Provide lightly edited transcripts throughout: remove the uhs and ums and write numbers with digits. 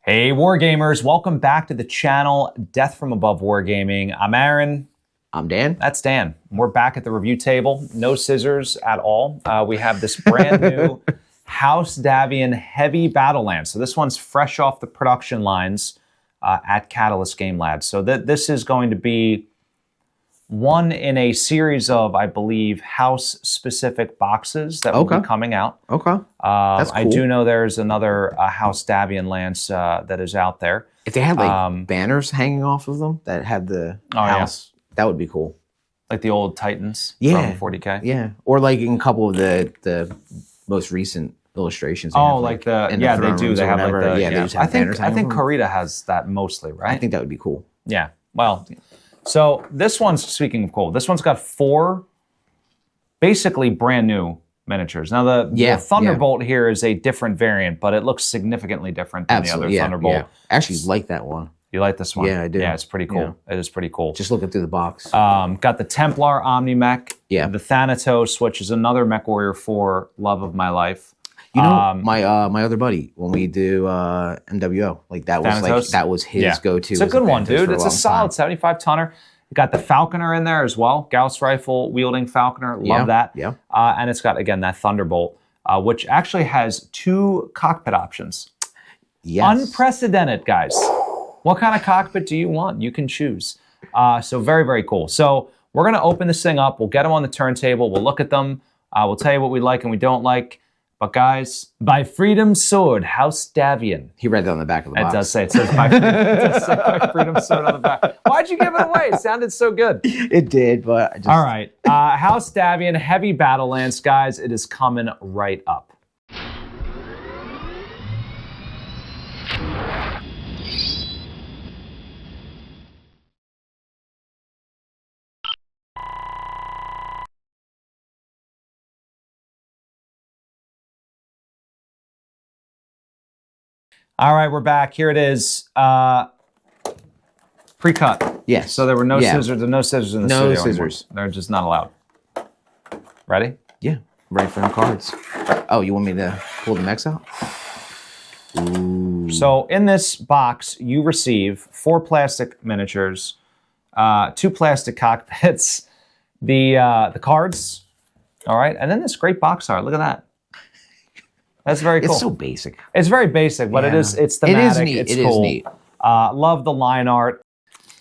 Hey Wargamers, welcome back to the channel, Death from Above Wargaming. I'm Aaron. I'm Dan. That's Dan. We're back at the review table. No scissors at all. We have this brand new House Davion Heavy Battle Lance. So this one's fresh off the production lines at Catalyst Game Labs. So this is going to be one in a series of, I believe, house-specific boxes that will be coming out. Okay. That's cool. I do know there's another House Davion Lance that is out there. If they had like banners hanging off of them that had the house, that would be cool. Like the old Titans from 40K? Yeah. Or like in a couple of the most recent illustrations. Oh, like the they do. They have like the, they just have banners I think hanging Karita has that mostly, right? I think that would be cool. Yeah. Well, so this one's, speaking of cool, this one's got 4 basically brand new miniatures. Now the Thunderbolt here is a different variant, but it looks significantly different than the other Thunderbolt. Yeah. I actually like that one. You like this one? Yeah, I do. Yeah, it's pretty cool. Yeah. It is pretty cool. Just looking through the box. Got the Templar Omni-Mech. Yeah. The Thanatos, which is another Mech Warrior 4 love of my life. You know, my other buddy, when we do MWO, like that was Thanatos? that was his go-to. It's a good one, dude. It's a solid 75 tonner. You got the Falconer in there as well. Gauss rifle wielding Falconer. Love that. Yeah. And it's got, again, that Thunderbolt, which actually has 2 cockpit options. Yes. Unprecedented, guys. What kind of cockpit do you want? You can choose. So very, very cool. So we're going to open this thing up. We'll get them on the turntable. We'll look at them. We'll tell you what we like and we don't like. But guys, by Freedom's Sword, House Davion. He read that on the back of the box. It does say, it says by Freedom's Sword on the back. Why'd you give it away? It sounded so good. It did, but I just... All right. House Davion Heavy Battle Lance, guys. It is coming right up. All right, we're back. Here it is. Pre-cut. Yes. So there were no scissors. There are no scissors in the studio. No scissors. Anymore. They're just not allowed. Ready? Yeah. Ready for them cards. Oh, you want me to pull the mechs out? Ooh. So in this box, you receive 4 plastic miniatures, 2 plastic cockpits, the cards, all right, and then this great box art. Look at that. That's very cool. It's so basic. It's very basic, but it's thematic. It is neat. It's cool. Is neat. Love the line art.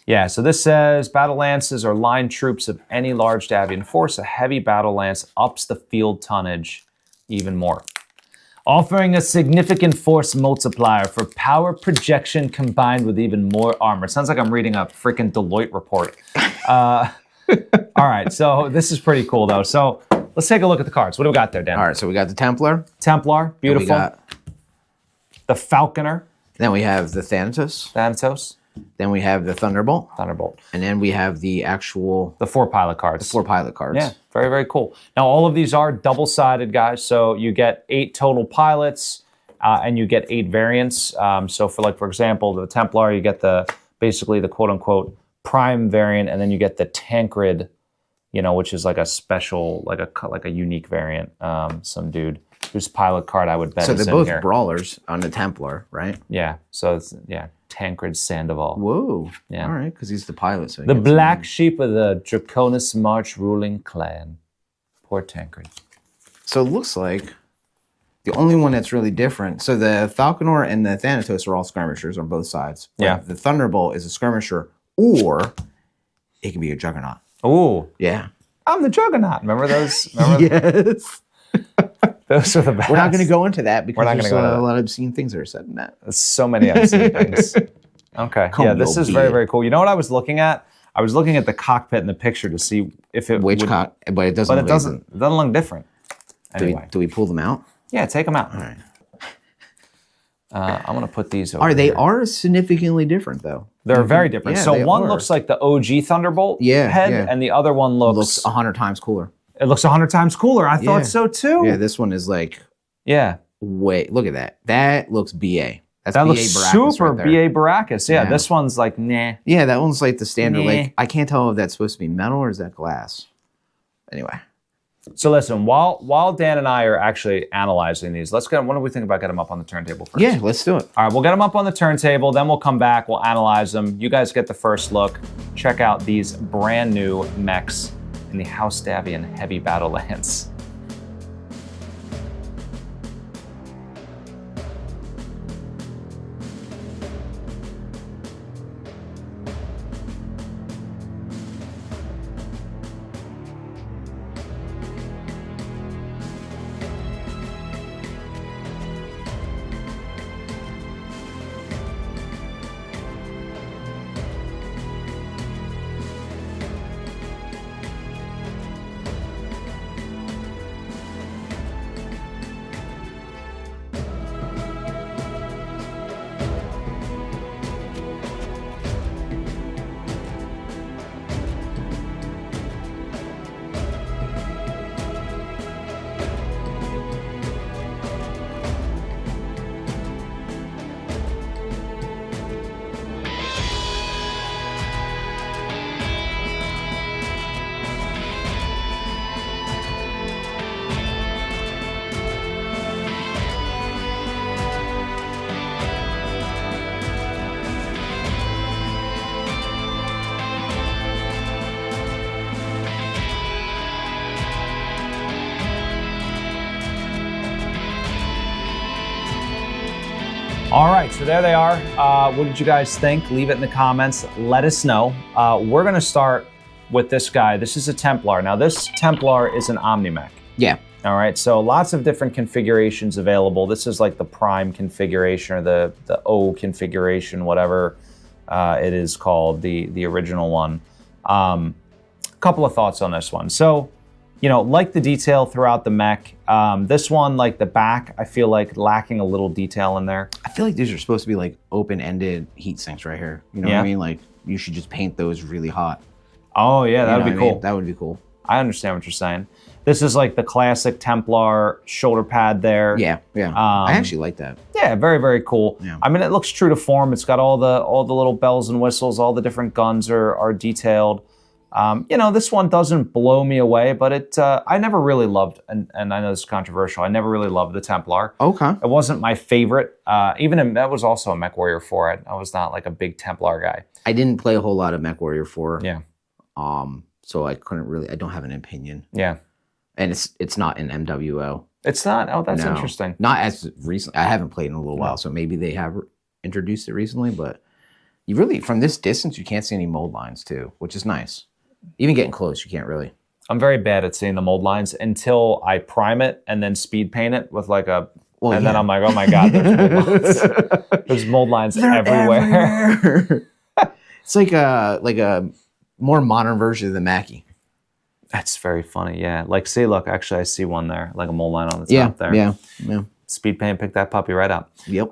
Yeah, so this says, battle lances are line troops of any large Davion force. A heavy battle lance ups the field tonnage even more, offering a significant force multiplier for power projection combined with even more armor. It sounds like I'm reading a freaking Deloitte report. All right, so this is pretty cool, though. So let's take a look at the cards. What do we got there, Dan? All right, so we got the Templar. Beautiful. We got the Falconer. Then we have the Thanatos. Then we have the Thunderbolt. And then we have the actual... The 4 pilot cards. The 4 pilot cards. Yeah, very, very cool. Now, all of these are double-sided, guys. So you get 8 total pilots, and you get 8 variants. So for example, the Templar, you get basically the quote-unquote prime variant, and then you get the Tancred, which is like a special, like a unique variant. Some dude whose pilot card I would bet is in here. So they're both brawlers on the Templar, right? Yeah. So it's Tancred Sandoval. Whoa. Yeah. All right, because he's the pilot. So the black sheep of the Draconis March ruling clan. Poor Tancred. So it looks like the only one that's really different. So the Falconer and the Thanatos are all skirmishers on both sides. Yeah. The Thunderbolt is a skirmisher, or it can be a Juggernaut. Ooh. Yeah. I'm the Juggernaut. Remember those? Yes. Those are the best. We're not going to go into that because there's a lot of obscene things that are said in that. There's so many obscene things. Okay. Yeah, this is very, very cool. You know what I was looking at? I was looking at the cockpit in the picture to see if it but it doesn't. But it doesn't look different. Anyway. Do we pull them out? Yeah, take them out. All right. I'm going to put these over They here. are significantly different, though. They're very different. Yeah, so one looks like the OG Thunderbolt head, and the other one looks 100 times cooler. It looks 100 times cooler. I thought so too. Yeah, this one is like... Yeah. Wait, look at that. That looks BA. That looks super BA Baracus. Yeah, this one's like, nah. Yeah, that one's like the standard. Like, I can't tell if that's supposed to be metal or is that glass. Anyway. So listen, while Dan and I are actually analyzing these, let's get. What do we think about getting them up on the turntable first? Yeah, let's do it. All right, we'll get them up on the turntable, then we'll come back, we'll analyze them. You guys get the first look. Check out these brand new mechs in the House Davion Heavy Battle Lance. All right, so there they are. What did you guys think? Leave it in the comments. Let us know. We're going to start with this guy. This is a Templar. Now, this Templar is an Omni-Mech. Yeah. All right, so lots of different configurations available. This is like the Prime configuration or the O configuration, whatever it is called, the original one. Couple of thoughts on this one. So, you know, like the detail throughout the mech. This one, like the back, I feel like lacking a little detail in there. I feel like these are supposed to be like open-ended heat sinks right here. You know what I mean? Like you should just paint those really hot. Oh yeah, that would be cool. That would be cool. I understand what you're saying. This is like the classic Templar shoulder pad there. Yeah, yeah. I actually like that. Yeah, very, very cool. Yeah. I mean, it looks true to form. It's got all the little bells and whistles. All the different guns are detailed. You know, this one doesn't blow me away, but I never really loved, and I know this is controversial, I never really loved the Templar. Okay. It wasn't my favorite. That was also a MechWarrior 4. I was not like a big Templar guy. I didn't play a whole lot of MechWarrior 4. Yeah. So I couldn't really, I don't have an opinion. Yeah. And it's not in MWO. It's not? Oh, that's interesting. Not as recently. I haven't played in a little while, so maybe they have introduced it recently, but you really, from this distance, you can't see any mold lines too, which is nice. Even getting close, you can't really. I'm very bad at seeing the mold lines until I prime it and then speed paint it with like a, then I'm like, oh my God, there's mold lines. There's mold lines everywhere. It's like a more modern version of the Mackie. That's very funny, yeah. Like, see, look, actually I see one there, like a mold line on the top there. Yeah. Speed paint, pick that puppy right up. Yep.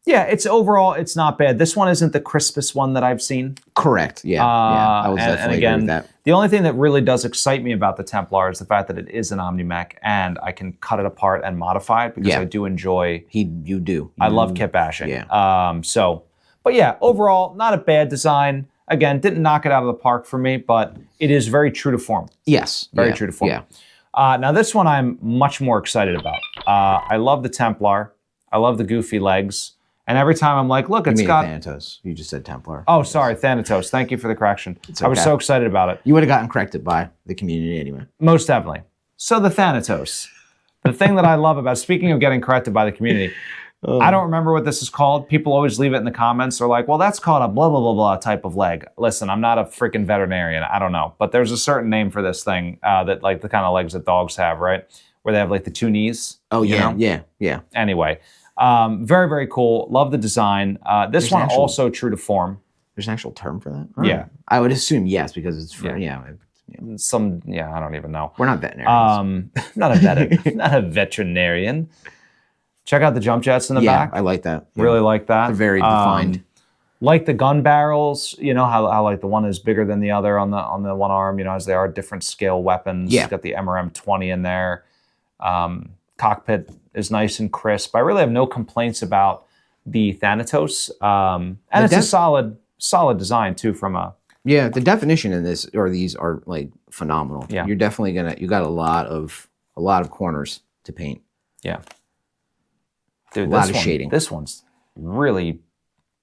Yeah, overall, it's not bad. This one isn't the crispest one that I've seen. Correct. Yeah. I was definitely agree with that. The only thing that really does excite me about the Templar is the fact that it is an Omni-Mech and I can cut it apart and modify it because I do enjoy. You do. I love kit bashing. Yeah. But yeah, overall, not a bad design. Again, didn't knock it out of the park for me, but it is very true to form. Yes. Very true to form. Yeah. Now this one I'm much more excited about. I love the Templar. I love the goofy legs. And every time I'm like, look, it's got Thanatos. You just said Templar. Oh, sorry, Thanatos. Thank you for the correction. I was so excited about it. You would have gotten corrected by the community anyway. Most definitely. So the Thanatos. The thing that I love about, speaking of getting corrected by the community, I don't remember what this is called. People always leave it in the comments. They're like, well, that's called a blah, blah, blah, blah type of leg. Listen, I'm not a freaking veterinarian. I don't know. But there's a certain name for this thing that like the kind of legs that dogs have, right? Where they have like the two knees. Oh, yeah, yeah. Anyway. Very, very cool. Love the design. This one also true to form. There's an actual term for that? Yeah. I would assume yes, because it's for, I don't even know. We're not veterinarians. Not a veterinarian. Check out the jump jets in the back. I like that. Yeah. Really like that. They're very defined. Like the gun barrels, you know, how like the one is bigger than the other on the one arm, you know, as they are different scale weapons. Yeah. It's got the MRM-20 in there. Cockpit is nice and crisp. I really have no complaints about the Thanatos. And it's a solid design too from a Yeah, the definition in this or these are like phenomenal. Yeah. You're definitely you got a lot of corners to paint. Yeah. Dude, a lot of shading. This one's really,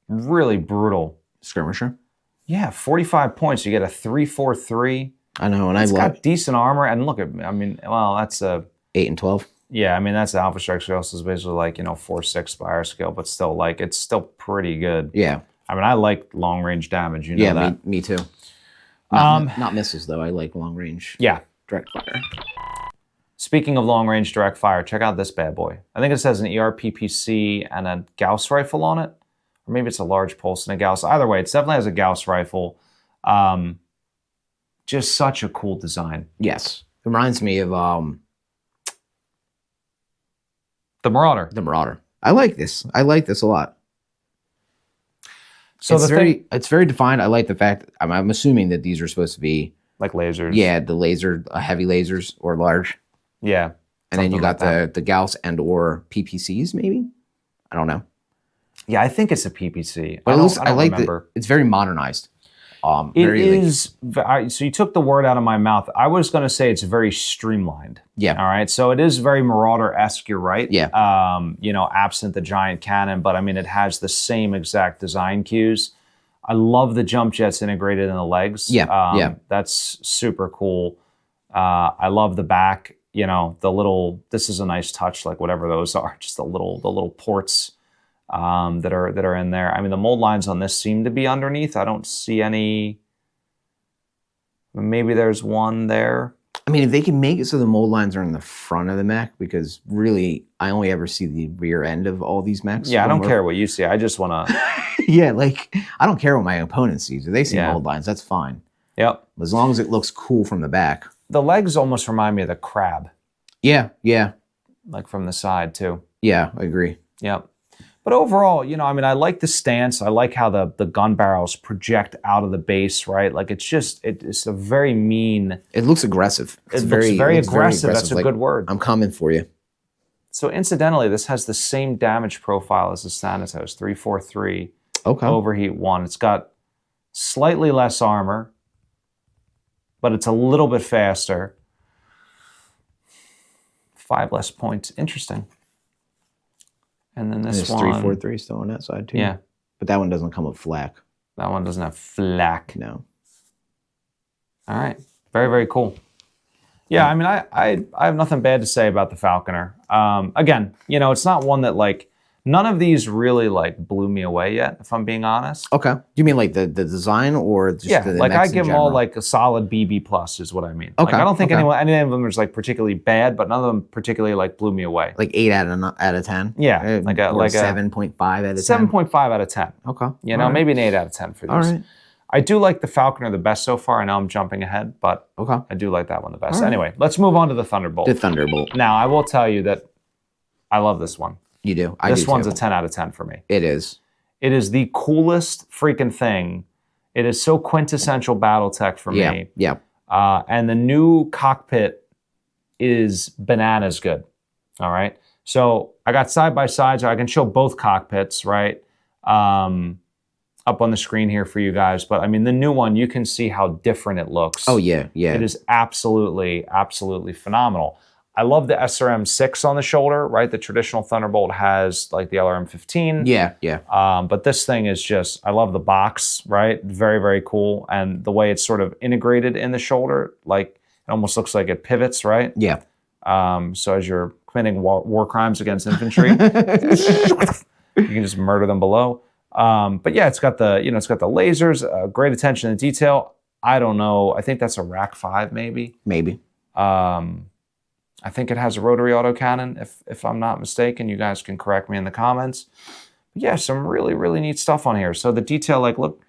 really brutal. Skirmisher. Yeah, 45 points. You get a 3-4-3. I know, and it's got decent armor. And look at, I mean, well, that's a 8 and 12. Yeah, I mean that's the Alpha Strike scale. So it's basically like 4-6 by our scale, but still like it's still pretty good. Yeah. I mean, I like long range damage. You know that. Me too. Not missiles though. I like long range. Yeah. Direct fire. Speaking of long range direct fire, check out this bad boy. I think it says an ERPPC and a Gauss rifle on it, or maybe it's a large pulse and a Gauss. Either way, it definitely has a Gauss rifle. Just such a cool design. Yes, it reminds me of the Marauder. The Marauder. I like this. I like this a lot. So it's very defined. I like the fact. I'm assuming that these are supposed to be like lasers. Yeah, the heavy lasers or large. Yeah. And then you got the Gauss and or PPCs, maybe? I don't know. Yeah, I think it's a PPC. But I like remember. It's very modernized. So you took the word out of my mouth. I was going to say it's very streamlined. Yeah. All right. So it is very Marauder-esque, you're right. Yeah. Absent the giant cannon, but I mean, it has the same exact design cues. I love the jump jets integrated in the legs. Yeah. That's super cool. I love the back. This is a nice touch, like whatever those are, just the little ports that are in there. I mean, the mold lines on this seem to be underneath. I don't see any. Maybe there's one there. I mean, if they can make it so the mold lines are in the front of the mech, because really, I only ever see the rear end of all these mechs. Yeah, I don't care what you see. I just want to. Yeah, like I don't care what my opponent sees. If they see mold lines, that's fine. Yep. As long as it looks cool from the back. The legs almost remind me of the crab. Yeah. Like from the side too. Yeah, I agree. Yep. But overall, I like the stance. I like how the gun barrels project out of the base, right? Like it's a very mean. It looks aggressive. It looks very aggressive. That's a good word. I'm coming for you. So incidentally, this has the same damage profile as the Thanatos, 3-4-3. Okay. Overheat 1. It's got slightly less armor, but it's a little bit faster. 5 less points. Interesting. And then this one. 3-4-3 still on that side too. Yeah. But that one doesn't come with flak. That one doesn't have flak. No. All right. Very, very cool. Yeah, I mean, I have nothing bad to say about the Falconer. Again, it's not one that none of these really blew me away yet, if I'm being honest. Okay. Do you mean like the design or just the I give them all a solid BB plus is what I mean. Okay. I don't think any of them is particularly bad, but none of them particularly blew me away. Like 8 out of 10. Yeah, like a 7.5 out of 10. 7.5 out of 10. Okay. Maybe an 8 out of 10 for these. All right. I do like the Falconer the best so far. I know I'm jumping ahead, but I do like that one the best. Right. Anyway, let's move on to the Thunderbolt. The Thunderbolt. Now, I will tell you that I love this one. You do. This one's a 10 out of 10 for me. It is. It is the coolest freaking thing. It is so quintessential BattleTech for me. Yeah. And the new cockpit is bananas good. All right. So I got side by side, so I can show both cockpits, right? Up on the screen here for you guys. But I mean, the new one, you can see how different it looks. Oh, yeah. It is absolutely, absolutely phenomenal. I love the SRM-6 on the shoulder, right? The traditional Thunderbolt has the LRM-15. Yeah. But this thing is just, I love the box, right? Very, very cool. And the way it's sort of integrated in the shoulder, it almost looks like it pivots, right? Yeah. So as you're committing war crimes against infantry, you can just murder them below. But yeah, it's got the, it's got the lasers, great attention to detail. I don't know. I think that's a Rack 5 maybe. Maybe. I think it has a rotary autocannon, if I'm not mistaken. You guys can correct me in the comments. But yeah, some really, really neat stuff on here. So the detail, look,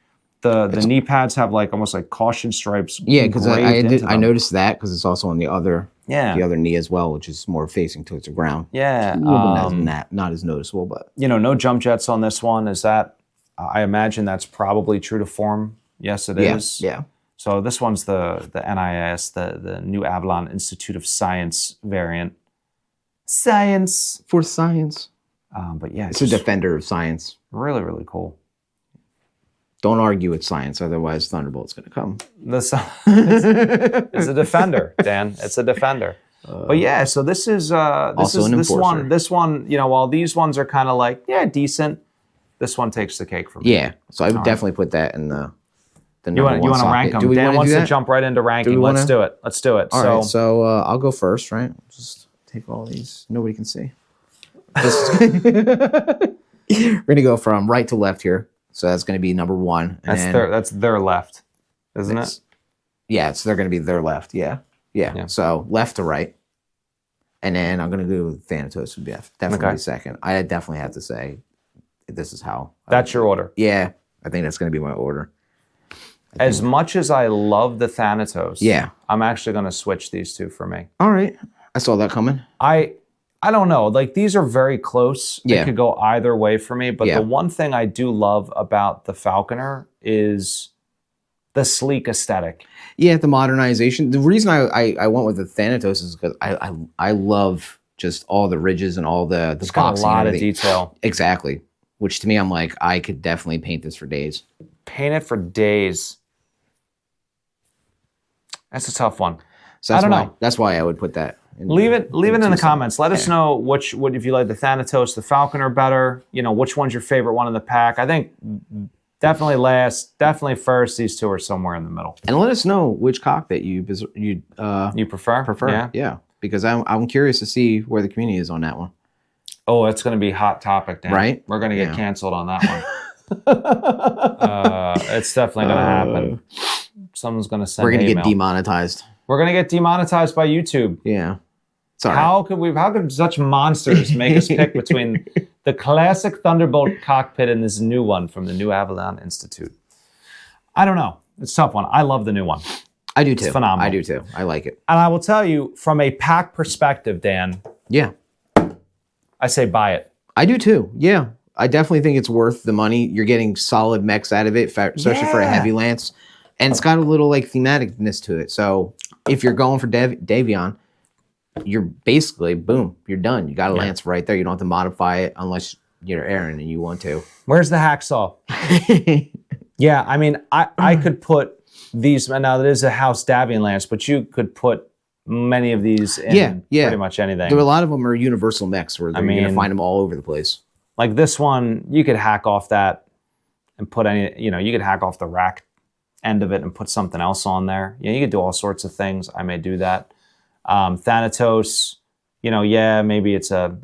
the knee pads have almost caution stripes. Yeah, because I noticed that because it's also on the other knee as well, which is more facing towards the ground. Yeah. Not as noticeable, but no jump jets on this one. Is that? I imagine that's probably true to form. Yes, it is. Yeah. So this one's the NIS, the New Avalon Institute of Science variant. Science. For science. But yeah. It's a defender of science. Really, really cool. Don't argue with science, otherwise Thunderbolt's going to come. It's a defender, Dan. It's a defender. But yeah, so this is this one. You know, while these ones are kind of like decent, this one takes the cake for me. Yeah, so I would definitely put that in the you want to rank them? Dan wants to jump right into ranking. Let's do it. Let's do it. All right, so I'll go first, right? Just take all these. Nobody can see. We're gonna go from right to left here. So that's gonna be number 1. And that's their left, isn't it? Yeah, so they're gonna be their left. Yeah. So left to right. And then I'm gonna do Thanatos would be definitely second. I definitely have to say this is how. That's your order. Yeah, I think that's gonna be my order. As much as I love the Thanatos, I'm actually gonna switch these two for me. All right, I saw that coming. I don't know. Like, these are very close. It could go either way for me. But the one thing I do love about the Falconer is the sleek aesthetic. Yeah, the modernization. The reason I went with the Thanatos is because I love just all the ridges and all the it's got a lot of detail. Exactly. Which to me, I'm like, I could definitely paint this for days. Paint it for days. That's a tough one. So I don't know. That's why I would put that. Leave it in the comments. Let us know what if you like the Thanatos, the Falconer better. You know, which one's your favorite one in the pack. I think definitely last, definitely first. These two are somewhere in the middle. And let us know which cockpit you prefer. Yeah, because I'm curious to see where the community is on that one. Oh, it's going to be a hot topic, Dan. Right? We're going to get canceled on that one. It's definitely going to happen. Someone's going to send. We're going to get demonetized. We're going to get demonetized by YouTube. Yeah. Sorry. How could such monsters make us pick between the classic Thunderbolt cockpit and this new one from the New Avalon Institute? I don't know. It's a tough one. I love the new one. I do too. It's phenomenal. I do too. I like it. And I will tell you, from a pack perspective, Dan. Yeah. I say buy it. I do too. Yeah. I definitely think it's worth the money. You're getting solid mechs out of it, especially for a heavy lance. And it's got a little like thematicness to it. So if you're going for Davion, you're basically, boom, you're done. You got a lance right there. You don't have to modify it unless you're Aaron and you want to. Where's the hacksaw? Yeah, I mean, I could put these, now that is a House Davion lance, but you could put many of these in pretty much anything. There, a lot of them are universal mechs where you're going to find them all over the place. Like this one, you could hack off that and put you could hack off the rack end of it and put something else on there. You could do all sorts of things. I may do that. Thanatos, maybe it's a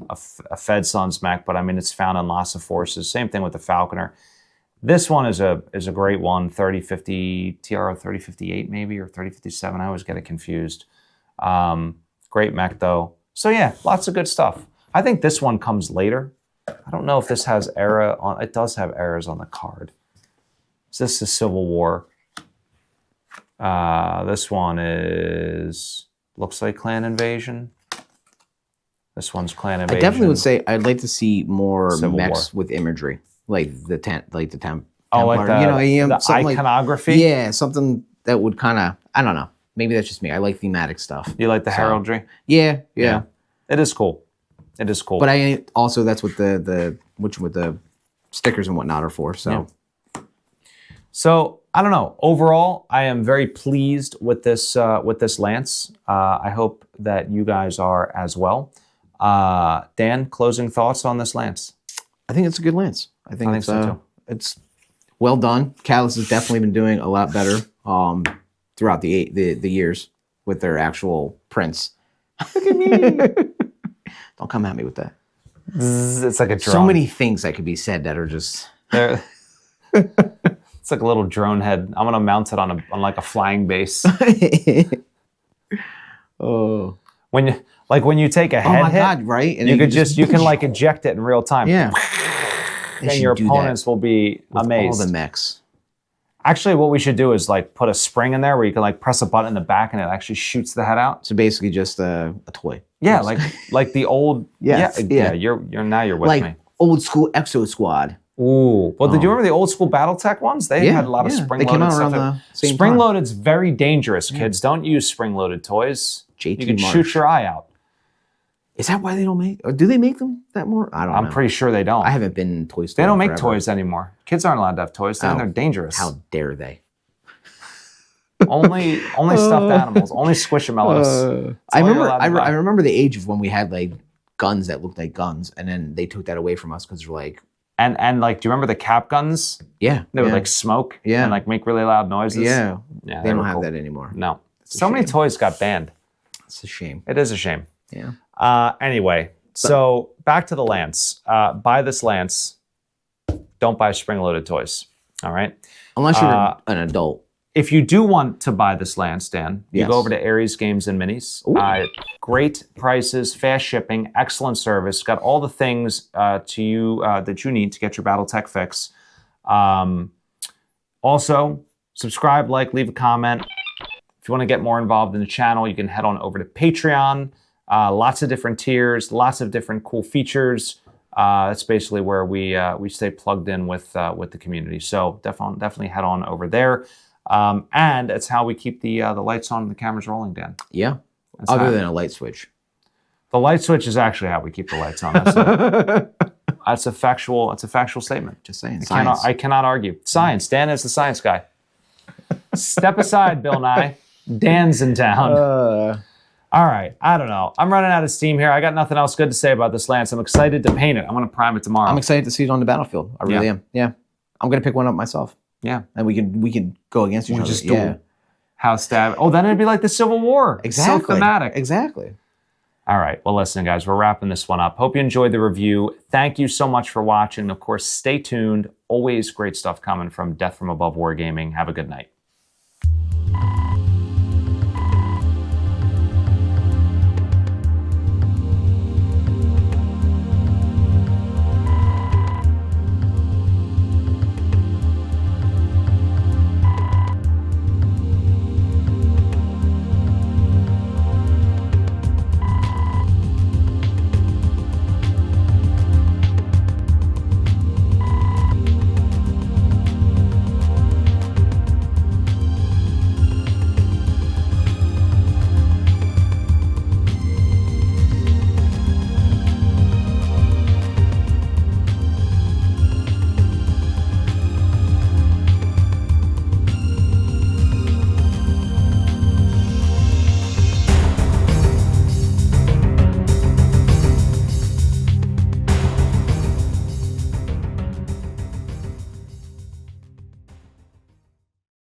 Fed Sons mech, but I mean, it's found in lots of forces. Same thing with the Falconer. This one is a great one, 3050 TR 3058 maybe, or 3057. I always get it confused. Great mech though. So yeah, lots of good stuff. I think this one comes later. I don't know if this has era on. It does have eras on the card. So this is Civil War. This one looks like Clan Invasion. This one's Clan Invasion. I definitely would say I'd like to see more mechs with imagery, like the Templar. Oh, like the iconography? Yeah, something that would kind of, I don't know. Maybe that's just me. I like thematic stuff. You like the heraldry? Yeah. It is cool. It is cool. But I also, that's what the stickers and whatnot are for. So. Yeah. So I don't know. Overall, I am very pleased with this lance. I hope that you guys are as well. Dan, closing thoughts on this lance? I think it's a good lance. I think so too. It's well done. Callus has definitely been doing a lot better throughout the years with their actual prints. Look at me. Don't come at me with that. It's like a drone. So many things that could be said that are just. It's like a little drone head. I'm gonna mount it on like a flying base. Oh. When you take a head hit, God, right? And you can like eject it in real time. Yeah. And your opponents will be amazed. All the mechs. Actually, what we should do is like put a spring in there where you can like press a button in the back and it actually shoots the head out. So basically just a toy. Yeah, like the old. Yeah. You're with me. Like old school Exo Squad. Ooh. Well, did you remember the old school BattleTech ones? They had a lot of spring-loaded came out stuff. around the same Spring-loaded's very dangerous, kids. Don't use spring-loaded toys. You can shoot your eye out. Is that why they don't make? Or do they make them that more? I don't know. I'm pretty sure they don't. I haven't been in toy store. They don't make forever. toys anymore. Kids aren't allowed to have toys. They're dangerous. How dare they? only stuffed animals. Only Squishamallows. I remember the age of when we had like guns that looked like guns, and then they took that away from us because they're like. And like, do you remember the cap guns? Yeah. They would like smoke and like make really loud noises. Yeah. Yeah. They don't have that anymore. No. So many toys got banned. It's a shame. It is a shame. Yeah. Anyway, so back to the Lance. Buy this Lance. Don't buy spring-loaded toys. All right? Unless you're an adult. If you do want to buy this Lance, Dan, you go over to Aries Games and Minis. Great prices, fast shipping, excellent service. Got all the things that you need to get your BattleTech fix. Also, subscribe, like, leave a comment. If you want to get more involved in the channel, you can head on over to Patreon. Lots of different tiers, lots of different cool features. That's basically where we stay plugged in with the community. So definitely head on over there. And it's how we keep the lights on and the cameras rolling, Dan. Yeah. Other than a light switch. The light switch is actually how we keep the lights on. That's a factual statement. Just saying. I cannot argue. Science. Dan is the science guy. Step aside, Bill Nye. Dan's in town. All right. I don't know. I'm running out of steam here. I got nothing else good to say about this Lance. I'm excited to paint it. I'm going to prime it tomorrow. I'm excited to see it on the battlefield. I really am. Yeah. I'm going to pick one up myself. Yeah. And we can go against each other. Just duel. House stab. Oh, then it'd be like the Civil War. Exactly. So thematic. Exactly. All right. Well, listen, guys, we're wrapping this one up. Hope you enjoyed the review. Thank you so much for watching. Of course, stay tuned. Always great stuff coming from From Above Wargaming. Have a good night.